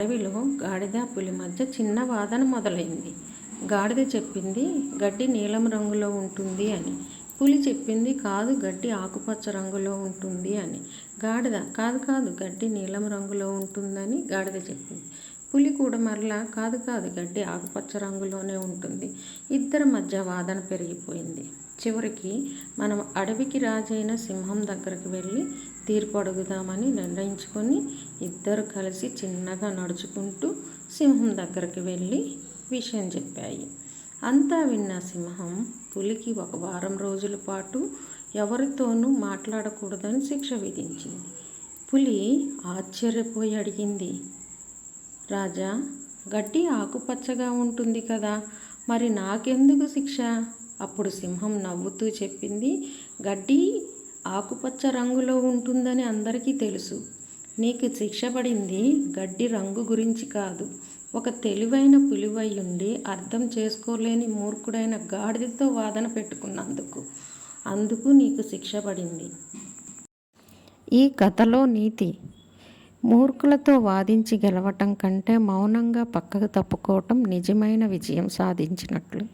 అడవిలో గాడిద పులి మధ్య చిన్న వాదన మొదలైంది. గాడిద చెప్పింది గడ్డి నీలం రంగులో ఉంటుంది అని. పులి చెప్పింది కాదు, గడ్డి ఆకుపచ్చ రంగులో ఉంటుంది అని. గాడిద కాదు కాదు, గడ్డి నీలం రంగులో ఉంటుందని గాడిద చెప్పింది. పులి కూడా మరలా కాదు కాదు, గడ్డి ఆకుపచ్చ రంగులోనే ఉంటుంది. ఇద్దరి మధ్య వాదన పెరిగిపోయింది. చివరికి మనం అడవికి రాజైన సింహం దగ్గరికి వెళ్ళి తీర్పు అడుగుదామని నిర్ణయించుకొని ఇద్దరు కలిసి చిన్నగా నడుచుకుంటూ సింహం దగ్గరికి వెళ్ళి విషయం చెప్పాయి. అంతా విన్న సింహం పులికి 1 వారం రోజుల పాటు ఎవరితోనూ మాట్లాడకూడదని శిక్ష విధించింది. పులి ఆశ్చర్యపోయి అడిగింది, రాజా, గడ్డి ఆకుపచ్చగా ఉంటుంది కదా, మరి నాకెందుకు శిక్ష? అప్పుడు సింహం నవ్వుతూ చెప్పింది, గడ్డి ఆకుపచ్చ రంగులో ఉంటుందని అందరికీ తెలుసు. నీకు శిక్ష పడింది గడ్డి రంగు గురించి కాదు, ఒక తెలివైన పులివై ఉండి అర్థం చేసుకోలేని మూర్ఖుడైన గాడిదతో వాదన పెట్టుకున్నందుకు. అందుకు నీకు శిక్ష పడింది. ఈ కథలో నీతి: మూర్ఖులతో వాదించి గెలవటం కంటే మౌనంగా పక్కకు తప్పుకోవటం నిజమైన విజయం సాధించినట్లు.